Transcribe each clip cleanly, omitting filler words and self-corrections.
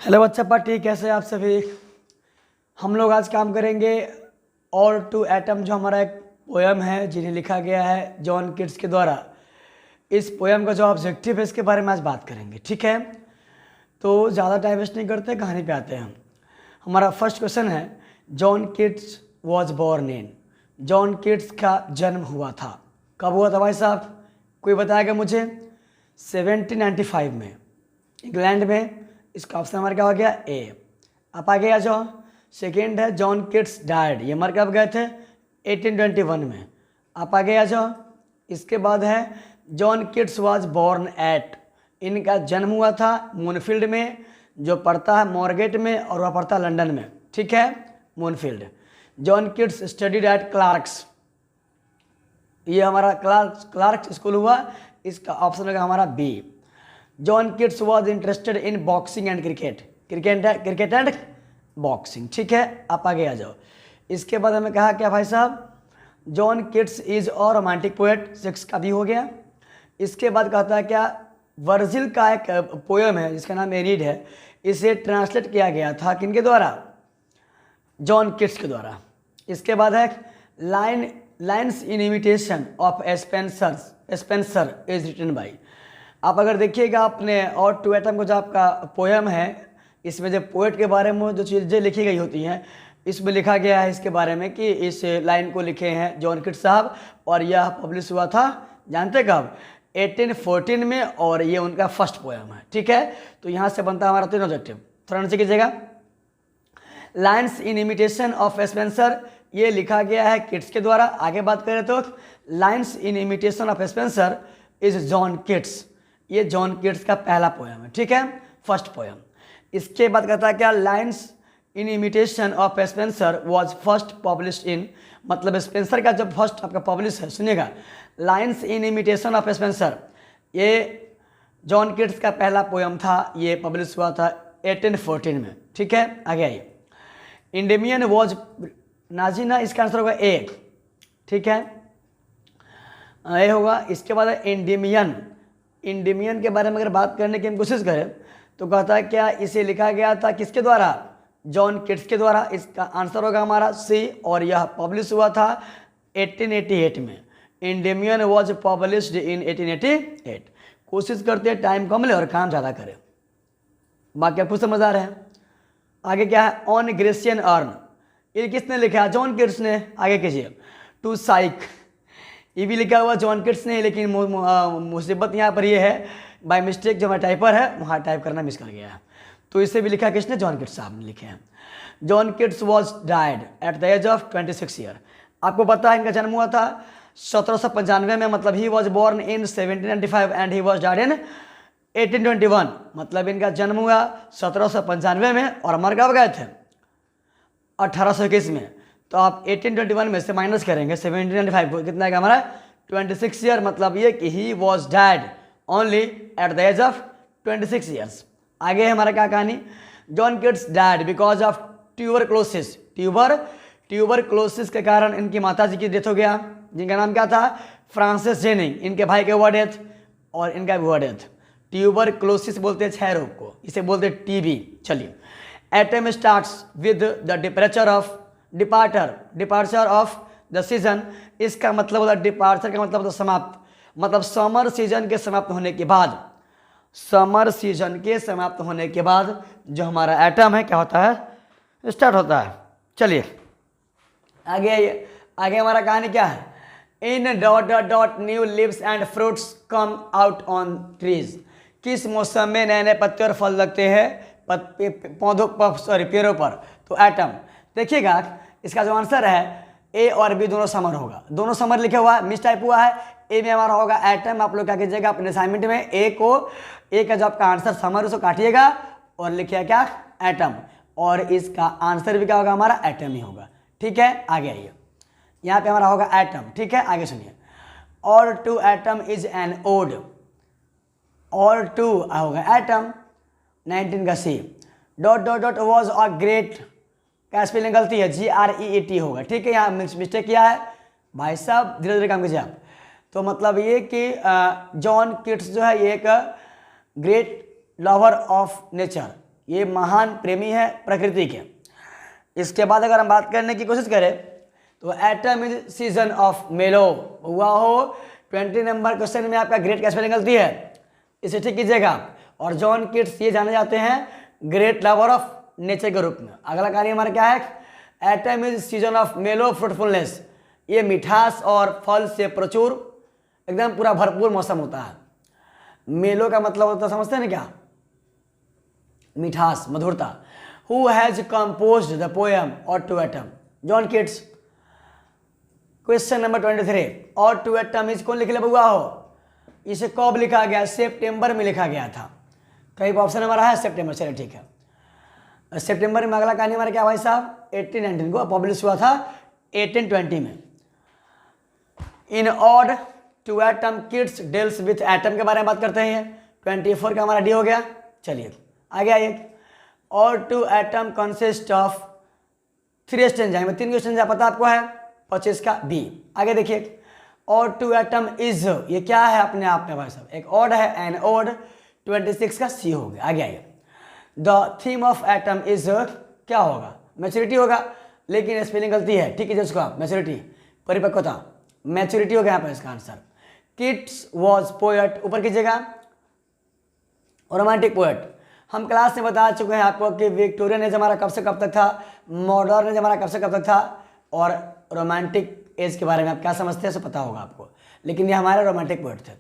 Hello बच्चा party, कैसे हैं आप सभी। हम लोग आज काम करेंगे और टू एटम, जो हमारा एक पोयम है जिन्हें लिखा गया है जॉन कीट्स के द्वारा। इस पोयम का जो ऑब्जेक्टिव है इसके बारे में आज बात करेंगे, ठीक है। तो ज़्यादा टाइम वेस्ट नहीं करते, कहानी पे आते हैं हम। हमारा फर्स्ट क्वेश्चन है, John Keats was born in. John Keats का जन्म हुआ था, कब हुआ था भाई साहब, कोई बताएगा मुझे। 1795 में, इंग्लैंड में। इसका ऑप्शन हमारा क्या हो गया, ए। आप आगे आ जाओ। सेकेंड है, जॉन कीट्स डायड, ये मर कब गए थे, 1821 में। आप आगे आ जाओ। इसके बाद है, John Keats was born at, इनका जन्म हुआ था मूनफील्ड में, जो पड़ता है मॉरगेट में, और वह पड़ता है लंदन में, ठीक है, Moorfields. John Keats studied at Clarke's, ये हमारा क्लार्क्स स्कूल हुआ। इसका ऑप्शन होगा हमारा B. John Keats was interested in boxing and cricket and boxing, ठीक है। आप आगे आ जाओ। इसके बाद हमें कहा क्या भाई साहब, John Keats is a romantic poet, 6 का भी हो गया। इसके बाद कहता है क्या, वर्जिल का एक पोएम है जिसका नाम एनीड है, इसे ट्रांसलेट किया गया था किनके द्वारा, जॉन कीट्स के द्वारा। इसके बाद है, lines in imitation of Spenser is written by. आप अगर देखिएगा अपने और टू एटम को, जो आपका पोएम है, इसमें जो पोएट के बारे में जो चीज़ें लिखी गई होती हैं, इसमें लिखा गया है इसके बारे में कि इस लाइन को लिखे हैं जॉन कीट्स साहब, और यह पब्लिश हुआ था जानते कब, 1814 में, और ये उनका फर्स्ट पोएम है, ठीक है। तो यहाँ से बनता है हमारा 3 ऑब्जेक्टिव, थोड़ा नीचे कीजिएगा। Lines in imitation of Spencer, ये लिखा गया है कीट्स के द्वारा। आगे बात करें तो, lines in imitation of Spenser is John Keats, ये जॉन कीट्स का पहला पोएम है, ठीक है, फर्स्ट पोएम। इसके बाद कहता है क्या, lines in imitation of Spencer was first published in, मतलब स्पेंसर का जब फर्स्ट आपका पब्लिश है, सुनिएगा, lines in imitation of Spencer, ये जॉन कीट्स का पहला पोएम था, ये पब्लिश हुआ था 1814 में, ठीक है। आगे आइए। इंडेमियन वॉज नाजीना, इसका आंसर होगा ए, ठीक है, ए होगा। इसके बाद है इंडेमियन के बारे में अगर बात करने की हम कोशिश करें तो कहता है क्या, इसे लिखा गया था किसके द्वारा, जॉन कीट्स के द्वारा। इसका आंसर होगा हमारा सी, और यह पब्लिश हुआ था 1888 में। इंडेमियन वॉज पब्लिश्ड इन 1888। कोशिश करते हैं टाइम कम ले और काम ज़्यादा करें, बाकी आपको समझ आ रहे हैं। आगे क्या है, ऑन ग्रेशियन अर्न, ये किसने लिखा है, जॉन कीट्स ने। आगे कीजिए। टू साइक, ये भी लिखा हुआ जॉन कीट्स ने, लेकिन मुसीबत यहाँ पर ये है, बाय मिस्टेक जो हमारा टाइपर है वहाँ टाइप करना मिस कर गया है, तो इसे भी लिखा किसने, जॉन कीट्स साहब ने लिखे हैं। John Keats was died at the age of 26 year. आपको पता है इनका जन्म हुआ था 1795 में, मतलब he was born in 1795 and he was died in 1821, मतलब इनका जन्म हुआ 1795 में और मर कब गए थे, 1821 में। तो आप 1821 में से माइनस करेंगे 1795 को, कितना है हमारा 26 ईयर, मतलब ये कि he was dead only at the age of 26 years. आगे है हमारा क्या कहानी, John Keats dead because of tuberculosis. Tuberculosis के कारण इनकी माता जी की डेथ हो गया, जिनका नाम क्या था, फ्रांसिस जेनिंग। इनके भाई के हुआ डेथ और इनका भी हुआ डेथ। ट्यूबरक्लोसिस बोलते हैं क्षय रोग को, इसे बोलते हैं टीबी। चलिए, atom starts with the departure of the season. इसका मतलब होता है, डिपार्चर का मतलब होता है समाप्त, मतलब समर सीजन के समाप्त होने के बाद, समर सीजन के समाप्त होने के बाद जो हमारा एटम है क्या होता है, स्टार्ट होता है। चलिए आगे हमारा कहानी क्या है, in dot new leaves and fruits come out on trees. किस मौसम में नए नए पत्ते और फल लगते हैं पौधों पर, सॉरी पेड़ों पर, तो एटम। देखिएगा इसका जो आंसर है, ए और बी दोनों समर होगा, दोनों समर लिखा हुआ है, मिस टाइप हुआ है। ए में हमारा होगा एटम। आप लोग क्या कीजिएगा अपने असाइनमेंट में, ए का जो आपका आंसर समर उसको काटिएगा और लिखिएगा क्या, एटम, और इसका आंसर भी क्या होगा हमारा, एटम ही होगा, ठीक है। आगे आइए, यहाँ पे हमारा होगा एटम, ठीक है। आगे सुनिए, और to autumn is an ode, और टू होगा एटम, 19 का C. Dot was a great, क्या स्पेलिंग गलती है, GREAT होगा, ठीक है। यहाँ मिस्टेक किया है भाई साहब, धीरे धीरे काम कीजिए आप। तो मतलब ये कि जॉन कीट्स जो है ये एक ग्रेट लवर ऑफ नेचर, ये महान प्रेमी है प्रकृति के। इसके बाद अगर हम बात करने की कोशिश करें तो एटम इज सीजन ऑफ मेलो हुआ हो 20 नंबर क्वेश्चन में आपका ग्रेट का स्पेलिंग गलती है, इसे ठीक कीजिएगा। और जॉन किट्स ये जाने जाते हैं ग्रेट लवर ऑफ नेचर के रूप में। अगला कार्य हमारा क्या है, atom is season of mellow fruitfulness, ये मिठास और फल से प्रचुर एकदम पूरा भरपूर मौसम होता है। मेलो का मतलब होता है समझते हैं ना क्या, मिठास मधुरता। Who has composed the poem ode to autumn, John Keats. Question number 23, ode to autumn is कौन लिख ले हुआ हो, इसे कब लिखा गया, सितंबर में लिखा गया था। कहीं ऑप्शन हमारा है सितंबर, चलिए ठीक है। सितंबर में अगला कहानी हमारा क्या भाई साहब 1819 को पब्लिश हुआ था 1820 में। In ode to autumn Keats deals with autumn के बारे में बात करते हैं। 24 का हमारा डी हो गया। चलिए आगे आइए। और to autumn consist of 3 stanza में 3 स्टेंजा पता आपको है, 25 का बी। आगे देखिए, और टू एटम इज, ये क्या है अपने आप में भाई साहब, एक ऑड है एन ऑड, 26 का सी हो गया। आगे आइए। The theme of atom is क्या होगा, मैच्योरिटी होगा, लेकिन स्पेलिंग गलती है, ठीक है जी उसको आप मैच्योरिटी परिपक्वता मैच्योरिटी हो गया यहाँ पर इसका आंसर। किट्स वॉज पोएट, ऊपर कीजिएगा, रोमांटिक पोएट। हम क्लास में बता चुके हैं आपको कि विक्टोरियन एज हमारा कब से कब तक था, मॉडर्न एज हमारा कब से कब तक था, और रोमांटिक एज के बारे में आप क्या समझते हैं सो पता होगा आपको, लेकिन ये हमारे रोमांटिक पोएट थे।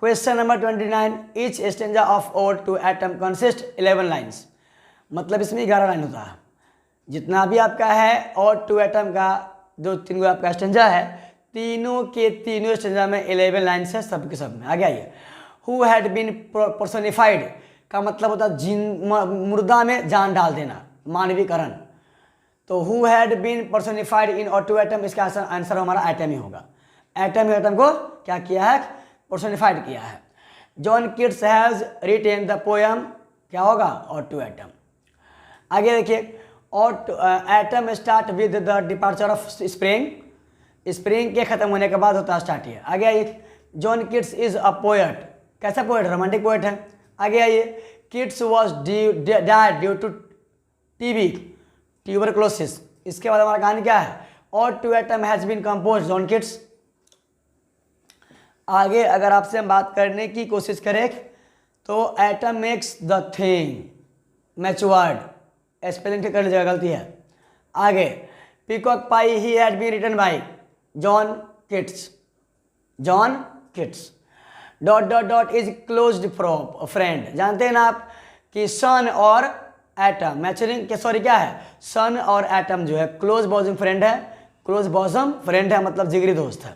Question number 29, each stanza of ode to autumn consist 11 lines, मतलब इसमें 11 लाइन होता है। जितना भी आपका है और टू एटम का जो 3 आपका स्टेंजा है, तीनों के तीनों स्टेंजा में 11 लाइन्स है सब के सब में। आगे आइए। हु हैड बीन पर्सोनिफाइड का मतलब होता है जिन मुर्दा में जान डाल देना, मानवीकरण। तो हु हैड बीन पर्सोनिफाइड इन और टू एटम, इसका आंसर हमारा एटम ही होगा। एटम ही एटम को क्या किया है, पर्सोनिफाइड किया है। John Keats has retain the poem, क्या होगा, और टू एटम। आगे देखिए, और atom start with the departure of spring, spring के खत्म होने के बाद होता है स्टार्ट। ये आगे आइए। John Keats is a poet, कैसा पोएट, रोमांटिक पोएट है। आगे आइए। Keats was died due to TB, tuberculosis. इसके बाद हमारा कहानी क्या है, और to autumn has been compose John Keats. आगे अगर आपसे हम बात करने की कोशिश करें तो autumn makes the thing matured, spelling ठीक कर लीजिएगा, गलती है। आगे, peacock pie he had been written by John Keats, John Keats. Dot dot dot is closed friend, जानते हैं ना आप कि सन और एटम मैचरिंग के सॉरी क्या है, सन और एटम जो है क्लोज बॉजम फ्रेंड है, क्लोज बॉजम फ्रेंड है मतलब जिगरी दोस्त है।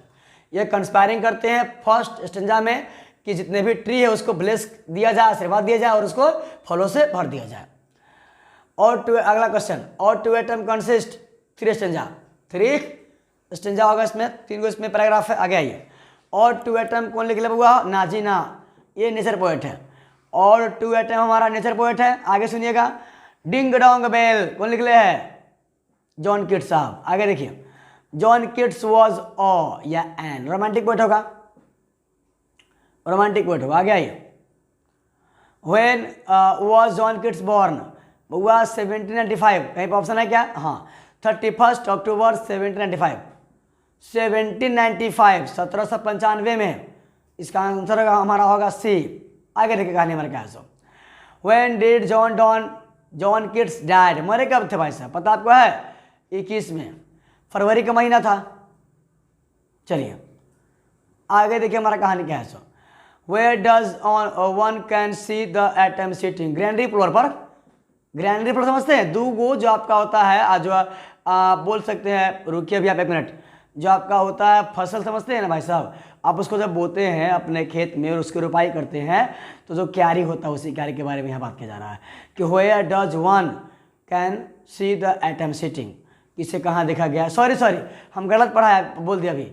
ये कंस्पायरिंग करते हैं फर्स्ट स्टेंजा में कि जितने भी ट्री है उसको ब्लेस दिया जाए, आशीर्वाद दिया जाए और उसको फलों से भर दिया जाए। और टू, अगला क्वेश्चन, और to autumn consist 3 stanza, 3 stanza होगा इसमें, 3 इसमें पैराग्राफ है। आगे आइए। और टू एटम कौन लिख लिया हुआ, नाजीना, ये नेचर पोएट है। और टू एटम हमारा नेचर पोएट है। आगे सुनिएगा। डिंग डोंग बेल कौन लिख ले है, जॉन किट्स साहब। आगे देखिए, जॉन किट्स वॉज ऑ या एन, रोमांटिक पोएट होगा, रोमांटिक पोएट होगा। आगे आइए। When was John Keats born, हुआ 1795, कहीं पर ऑप्शन है क्या, हाँ 31 अक्टूबर 1795, 1795 1795 में, इसका आंसर हमारा होगा सी। आगे देखिए कहानी हमारे क्या है। When did John Keats died, मरे कब थे भाई साहब, पता आपको है, 21 में, फरवरी का महीना था। चलिए आगे देखिए हमारा कहानी क्या है। Where does one can see the autumn sitting, granary floor पर, ग्रैंडरी फ्लोर समझते हैं, 2 गो जो आपका होता है जो आप बोल सकते हैं, रुकिए अभी आप 1 मिनट, जो आपका होता है फसल समझते हैं ना भाई साहब, आप उसको जब बोते हैं अपने खेत में और उसकी रुपाई करते हैं तो जो क्यारी होता है उसी क्यारी के बारे में यहाँ बात किया जा रहा है कि where does one can see the autumn sitting, इसे कहाँ देखा गया, सॉरी हम गलत पढ़ा है, बोल दिया अभी।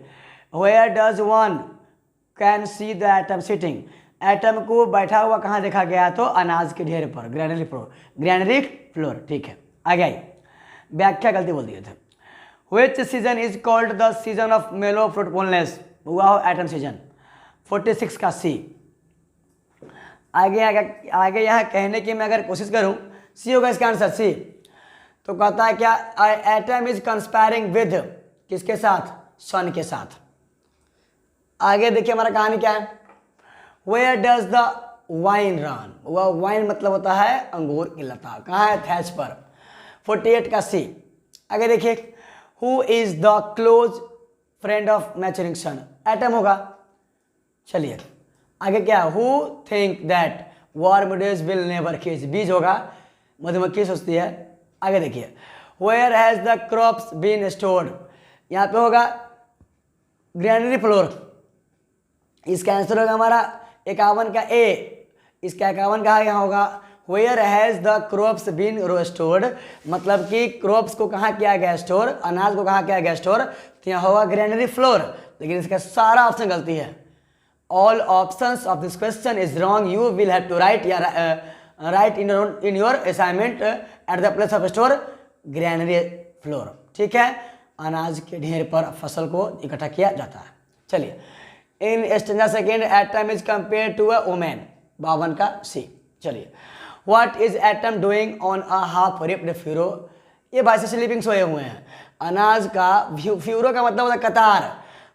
Where does one can see the autumn sitting, autumn को बैठा हुआ कहाँ देखा गया, तो अनाज के ढेर पर, ग्रैनरी फ्लोर, ग्रैनरी फ्लोर, ठीक है। आगे आई, व्याख्या गलती बोल दिए थे। Which season is called the season of mellow fruitfulness, हुआ हो एटम सीजन, 46 का सी। आगे यहाँ कहने की मैं अगर कोशिश करूँ, सी होगा इसका आंसर, सी। तो कहता है क्या, एटम इज कंस्पायरिंग विद, किसके साथ, सन के साथ। आगे देखिए हमारा कहानी क्या है, where does the vine run, वह वाइन मतलब होता है अंगूर की लता, कहाँ है, थैच पर। 48 का सी। आगे देखिए, who is the close friend of maturing sun, autumn होगा। चलिए आगे क्या, who think that warm days will never cease, bees होगा, मधुमक्खी सोचती है। आगे देखिए, where has the crops been stored, यहाँ पे होगा ग्रैनरी फ्लोर। इसका आंसर होगा हमारा 51 का ए। इसका 51 का यहाँ होगा, where has the crops been stored, मतलब कि क्रॉप्स को कहाँ किया गया स्टोर, अनाज को कहाँ किया गया स्टोर, तो यहाँ होगा ग्रैनरी फ्लोर। लेकिन इसका सारा ऑप्शन गलती है। All options of this question is wrong, you will have to write write in your assignment at the place of store granary floor. ठीक है, अनाज के ढेर पर फसल को इकट्ठा किया जाता है। चलिए, in stanza second autumn is compare to a women, 52 का सी। चलिए, what is autumn doing on a half reaped furrow, ये भाई से स्लीपिंग सोए हुए हैं। अनाज का फ्यूरो का मतलब होता है कतार,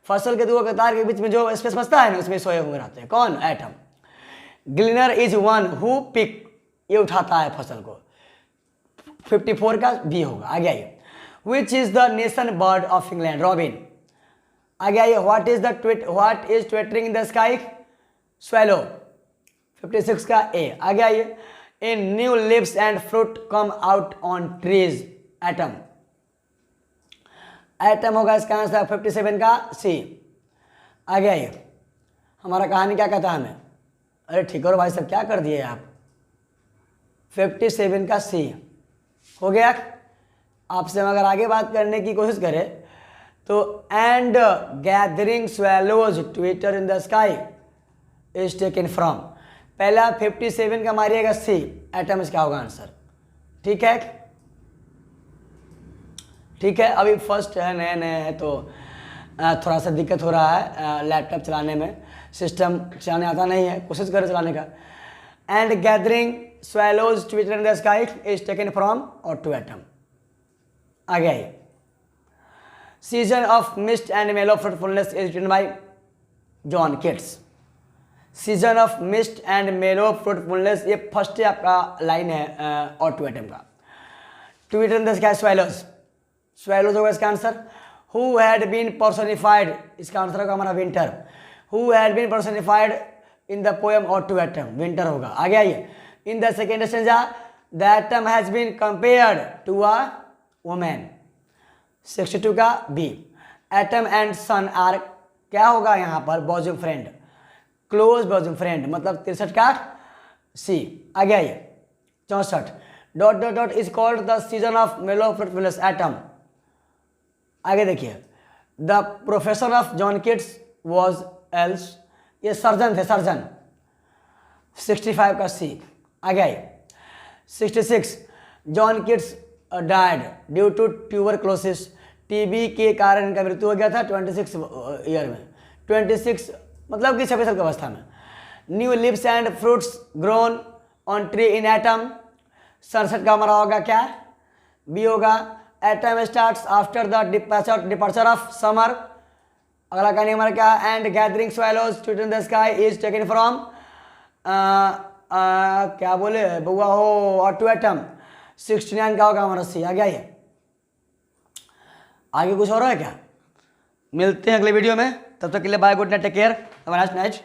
फसल के दो कतार के बीच में जो स्पेस बचता है ना, उसमें सोए हुए रहते हैं। कौन, autumn. Gleaner is one who pick, ये उठाता है फसल को, 54 का बी होगा। आगे आइए, which is the nation bird of England, robin. आगे आइए, what is twittering in the sky, swallow, 56 का ए। आगे आइए, in new leaves and fruit come out on trees, autumn. Autumn होगा इसका आंसर, 57 का सी। आगे आइए, हमारा कहानी क्या कहता है हमें, अरे ठीक है भाई साहब, क्या कर दिए आप, 57 का सी हो गया। आपसे हम अगर आगे बात करने की कोशिश करें तो, and gathering swallows twitter in the sky is taken from, पहला 57 का मारिएगा सी, एटम इसका होगा आंसर। ठीक है, ठीक है। अभी फर्स्ट है, नए नए है तो थोड़ा सा दिक्कत हो रहा है लैपटॉप चलाने में, सिस्टम चलाने आता नहीं है, कोशिश करें चलाने का। And gathering swallows twitter in the sky is taken from और टू एटम। आगे आइए, season of mist and mellow fruitfulness is written by John Keats. Season of mist and mellow fruitfulness, ये फर्स्ट आपका लाइन है और to autumn का। Twitter in the sky swallows, swallows होगा इसका answer. Who had been personified, इसका answer होगा हमारा winter. Who had been personified in the poem ode to autumn, winter होगा। आगे आइए, in the second stanza the autumn has been compared to a women, 62 का B. Autumn and sun are, क्या होगा यहाँ पर, bosom friend, close bosom friend, मतलब 63 का सी। आगे आइए, 64 dot dot dot is called the season of mellow fruitfulness, autumn. आगे देखिए, the professor of John Keats was else, ये सर्जन थे, सर्जन, 65 का सी। आगे आइए, 66 John Keats died due to tuberculosis, TB के कारण इनका मृत्यु हो गया था 26 ईयर में, 26 मतलब कि 26 साल की अवस्था में। New leaves and fruits grown on tree in autumn, 67 का हमारा होगा क्या, बी होगा। Autumn starts after the departure of summer, अगला कहानी हमारा क्या, and gathering swallows twitter in the sky is taken from, क्या बोले बउआ हो, और टू एटम, 69 का होगा हमारा सी। आगे आइए, आगे कुछ और है क्या, मिलते हैं अगले वीडियो में, तब तक के लिए bye, good night, take care, have a nice night.